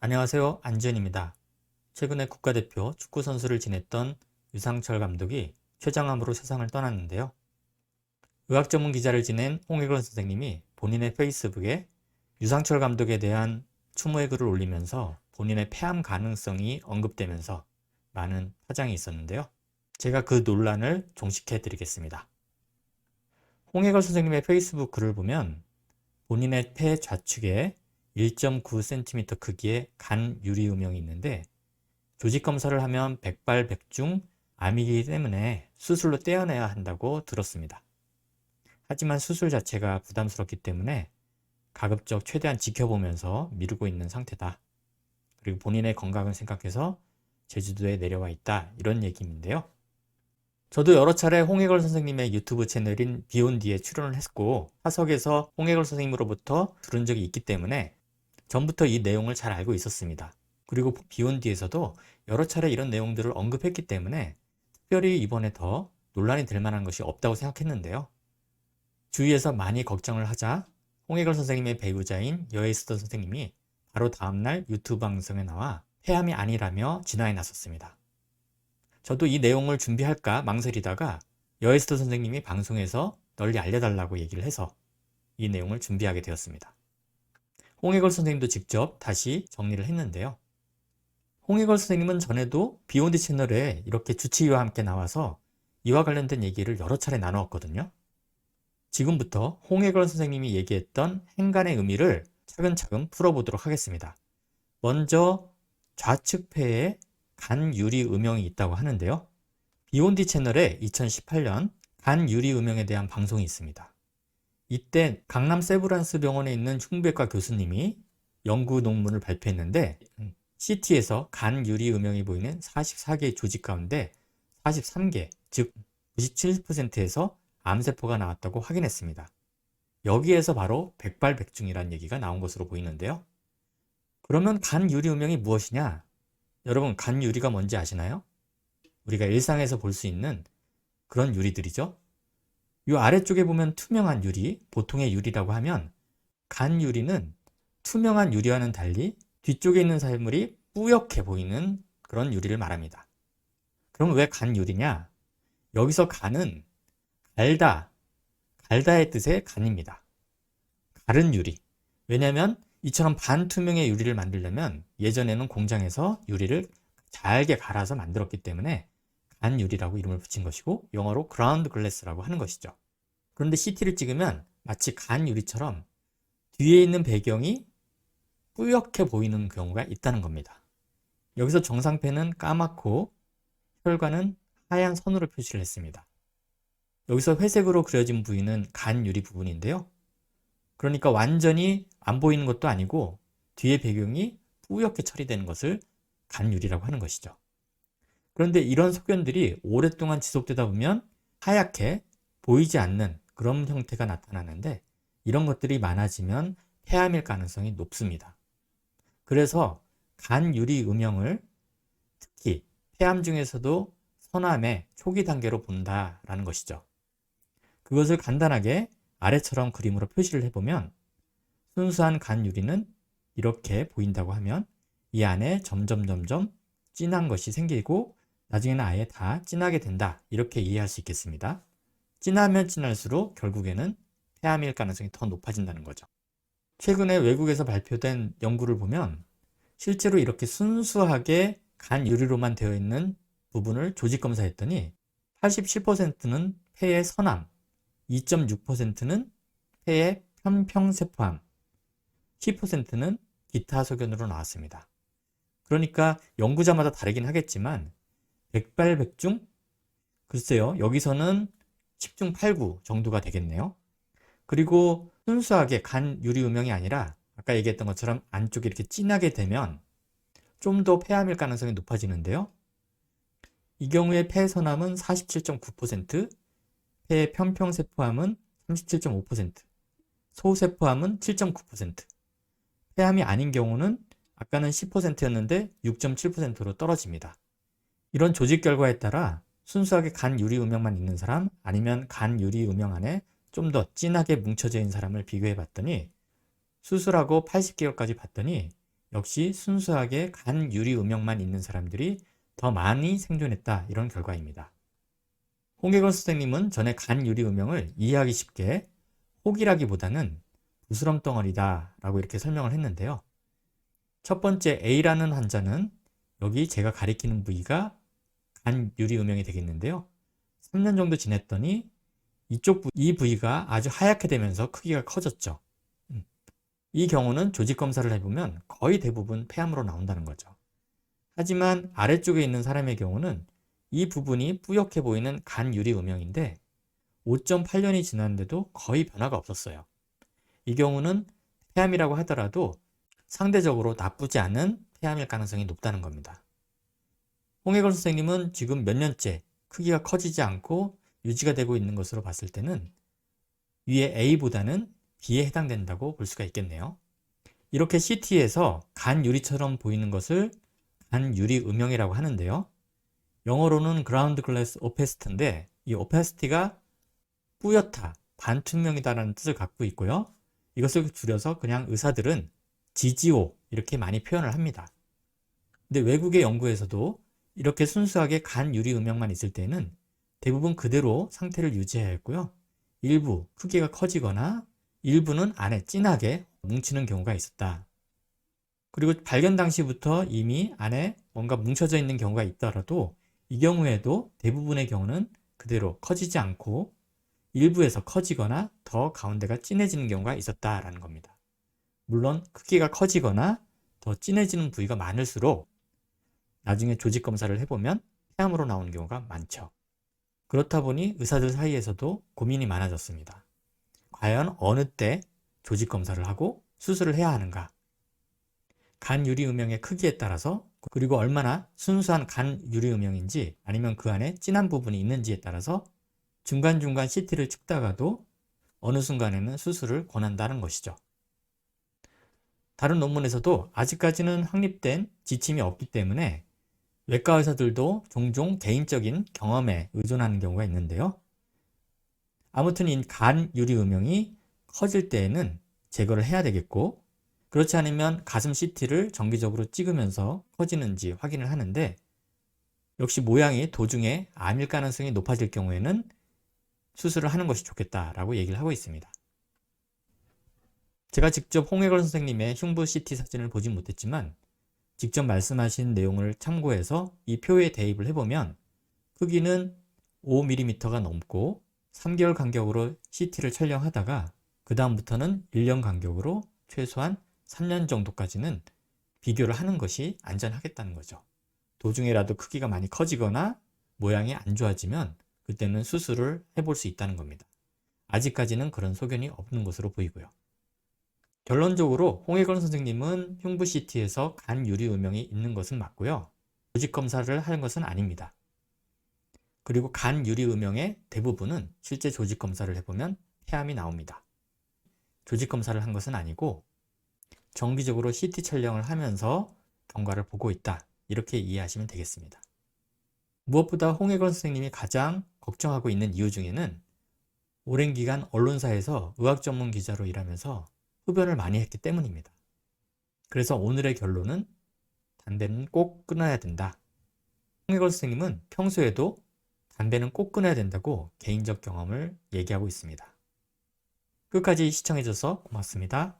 안녕하세요. 안지현입니다. 최근에 국가대표 축구선수를 지냈던 유상철 감독이 췌장암으로 세상을 떠났는데요. 의학 전문 기자를 지낸 홍익원 선생님이 본인의 페이스북에 유상철 감독에 대한 추모의 글을 올리면서 본인의 폐암 가능성이 언급되면서 많은 파장이 있었는데요. 제가 그 논란을 종식해 드리겠습니다. 홍익원 선생님의 페이스북 글을 보면 본인의 폐 좌측에 1.9cm 크기의 간 유리 음영이 있는데 조직 검사를 하면 백발백중 암이기 때문에 수술로 떼어내야 한다고 들었습니다. 하지만 수술 자체가 부담스럽기 때문에 가급적 최대한 지켜보면서 미루고 있는 상태다. 그리고 본인의 건강을 생각해서 제주도에 내려와 있다. 이런 얘기인데요. 저도 여러 차례 홍익걸 선생님의 유튜브 채널인 비욘디에 출연을 했고 화석에서 홍익걸 선생님으로부터 들은 적이 있기 때문에 전부터 이 내용을 잘 알고 있었습니다. 그리고 비욘디에서도 여러 차례 이런 내용들을 언급했기 때문에 특별히 이번에 더 논란이 될 만한 것이 없다고 생각했는데요. 주위에서 많이 걱정을 하자 홍익걸 선생님의 배우자인 여에스더 선생님이 바로 다음날 유튜브 방송에 나와 폐암이 아니라며 진화에 나섰습니다. 저도 이 내용을 준비할까 망설이다가 여에스더 선생님이 방송에서 널리 알려달라고 얘기를 해서 이 내용을 준비하게 되었습니다. 홍익걸 선생님도 직접 다시 정리를 했는데요. 홍익걸 선생님은 전에도 비욘디 채널에 이렇게 주치의와 함께 나와서 이와 관련된 얘기를 여러 차례 나누었거든요. 지금부터 홍익걸 선생님이 얘기했던 행간의 의미를 차근차근 풀어보도록 하겠습니다. 먼저 좌측 폐에 간 유리 음영이 있다고 하는데요. 비욘디 채널에 2018년 간 유리 음영에 대한 방송이 있습니다. 이때 강남 세브란스 병원에 있는 흉부외과 교수님이 연구 논문을 발표했는데 CT에서 간 유리 음영이 보이는 44개의 조직 가운데 43개, 즉 97%에서 암세포가 나왔다고 확인했습니다. 여기에서 바로 백발백중이라는 얘기가 나온 것으로 보이는데요. 그러면 간 유리 음영이 무엇이냐? 여러분, 간 유리가 뭔지 아시나요? 우리가 일상에서 볼 수 있는 그런 유리들이죠. 이 아래쪽에 보면 투명한 유리, 보통의 유리라고 하면 간 유리는 투명한 유리와는 달리 뒤쪽에 있는 살물이 뿌옇게 보이는 그런 유리를 말합니다. 그럼 왜 간 유리냐? 여기서 간은 갈다, 갈다의 뜻의 간입니다. 가른 유리. 왜냐하면 이처럼 반투명의 유리를 만들려면 예전에는 공장에서 유리를 잘게 갈아서 만들었기 때문에 간 유리라고 이름을 붙인 것이고 영어로 그라운드 글래스라고 하는 것이죠. 그런데 CT를 찍으면 마치 간 유리처럼 뒤에 있는 배경이 뿌옇게 보이는 경우가 있다는 겁니다. 여기서 정상폐는 까맣고 혈관은 하얀 선으로 표시를 했습니다. 여기서 회색으로 그려진 부위는 간 유리 부분인데요. 그러니까 완전히 안 보이는 것도 아니고 뒤에 배경이 뿌옇게 처리되는 것을 간 유리라고 하는 것이죠. 그런데 이런 소견들이 오랫동안 지속되다 보면 하얗게 보이지 않는 그런 형태가 나타나는데 이런 것들이 많아지면 폐암일 가능성이 높습니다. 그래서 간 유리 음영을 특히 폐암 중에서도 선암의 초기 단계로 본다라는 것이죠. 그것을 간단하게 아래처럼 그림으로 표시를 해보면 순수한 간 유리는 이렇게 보인다고 하면 이 안에 점점 진한 것이 생기고 나중에는 아예 다 진하게 된다. 이렇게 이해할 수 있겠습니다. 진하면 진할수록 결국에는 폐암일 가능성이 더 높아진다는 거죠. 최근에 외국에서 발표된 연구를 보면 실제로 이렇게 순수하게 간 유리로만 되어 있는 부분을 조직 검사했더니 87%는 폐의 선암, 2.6%는 폐의 편평세포암, 10%는 기타 소견으로 나왔습니다. 그러니까 연구자마다 다르긴 하겠지만 백발백중? 글쎄요, 여기서는 10중 8구 정도가 되겠네요. 그리고 순수하게 간 유리 음영이 아니라 아까 얘기했던 것처럼 안쪽이 이렇게 진하게 되면 좀 더 폐암일 가능성이 높아지는데요. 이 경우에 폐선암은 47.9%, 폐의 편평세포암은 37.5%, 소세포암은 7.9%, 폐암이 아닌 경우는 아까는 10%였는데 6.7%로 떨어집니다. 이런 조직 결과에 따라 순수하게 간 유리 음영만 있는 사람 아니면 간 유리 음영 안에 좀 더 진하게 뭉쳐져 있는 사람을 비교해 봤더니 수술하고 80개월까지 봤더니 역시 순수하게 간 유리 음영만 있는 사람들이 더 많이 생존했다, 이런 결과입니다. 홍익원 선생님은 전에 간 유리 음영을 이해하기 쉽게 혹이라기보다는 부스럼 덩어리다 라고 이렇게 설명을 했는데요. 첫 번째 A라는 환자는 여기 제가 가리키는 부위가 간 유리 음영이 되겠는데요. 3년 정도 지냈더니 이 부위가 아주 하얗게 되면서 크기가 커졌죠. 이 경우는 조직 검사를 해보면 거의 대부분 폐암으로 나온다는 거죠. 하지만 아래쪽에 있는 사람의 경우는 이 부분이 뿌옇게 보이는 간 유리 음영인데 5.8년이 지났는데도 거의 변화가 없었어요. 이 경우는 폐암이라고 하더라도 상대적으로 나쁘지 않은 폐암일 가능성이 높다는 겁니다. 홍익원 선생님은 지금 몇 년째 크기가 커지지 않고 유지가 되고 있는 것으로 봤을 때는 위에 A보다는 B에 해당된다고 볼 수가 있겠네요. 이렇게 CT에서 간 유리처럼 보이는 것을 간 유리 음영이라고 하는데요. 영어로는 ground glass opacity인데 이 opacity가 뿌옇다, 반투명이다라는 뜻을 갖고 있고요. 이것을 줄여서 그냥 의사들은 GGO 이렇게 많이 표현을 합니다. 근데 외국의 연구에서도 이렇게 순수하게 간 유리 음영만 있을 때는 대부분 그대로 상태를 유지해야 했고요. 일부 크기가 커지거나 일부는 안에 진하게 뭉치는 경우가 있었다. 그리고 발견 당시부터 이미 안에 뭔가 뭉쳐져 있는 경우가 있더라도 이 경우에도 대부분의 경우는 그대로 커지지 않고 일부에서 커지거나 더 가운데가 진해지는 경우가 있었다라는 겁니다. 물론 크기가 커지거나 더 진해지는 부위가 많을수록 나중에 조직 검사를 해보면 폐암으로 나오는 경우가 많죠. 그렇다 보니 의사들 사이에서도 고민이 많아졌습니다. 과연 어느 때 조직 검사를 하고 수술을 해야 하는가? 간 유리 음영의 크기에 따라서 그리고 얼마나 순수한 간 유리 음영인지 아니면 그 안에 진한 부분이 있는지에 따라서 중간중간 CT를 찍다가도 어느 순간에는 수술을 권한다는 것이죠. 다른 논문에서도 아직까지는 확립된 지침이 없기 때문에 외과 의사들도 종종 개인적인 경험에 의존하는 경우가 있는데요. 아무튼 이 간 유리 음영이 커질 때에는 제거를 해야 되겠고 그렇지 않으면 가슴 CT를 정기적으로 찍으면서 커지는지 확인을 하는데 역시 모양이 도중에 암일 가능성이 높아질 경우에는 수술을 하는 것이 좋겠다라고 얘기를 하고 있습니다. 제가 직접 홍익원 선생님의 흉부 CT 사진을 보진 못했지만 직접 말씀하신 내용을 참고해서 이 표에 대입을 해보면 크기는 5mm가 넘고 3개월 간격으로 CT를 촬영하다가 그 다음부터는 1년 간격으로 최소한 3년 정도까지는 비교를 하는 것이 안전하겠다는 거죠. 도중에라도 크기가 많이 커지거나 모양이 안 좋아지면 그때는 수술을 해볼 수 있다는 겁니다. 아직까지는 그런 소견이 없는 것으로 보이고요. 결론적으로 홍익원 선생님은 흉부 CT에서 간 유리 음영이 있는 것은 맞고요. 조직 검사를 하는 것은 아닙니다. 그리고 간 유리 음영의 대부분은 실제 조직 검사를 해보면 폐암이 나옵니다. 조직 검사를 한 것은 아니고 정기적으로 CT 촬영을 하면서 경과를 보고 있다. 이렇게 이해하시면 되겠습니다. 무엇보다 홍익원 선생님이 가장 걱정하고 있는 이유 중에는 오랜 기간 언론사에서 의학 전문 기자로 일하면서 흡연을 많이 했기 때문입니다. 그래서 오늘의 결론은 담배는 꼭 끊어야 된다. 홍익원 선생님은 평소에도 담배는 꼭 끊어야 된다고 개인적 경험을 얘기하고 있습니다. 끝까지 시청해줘서 고맙습니다.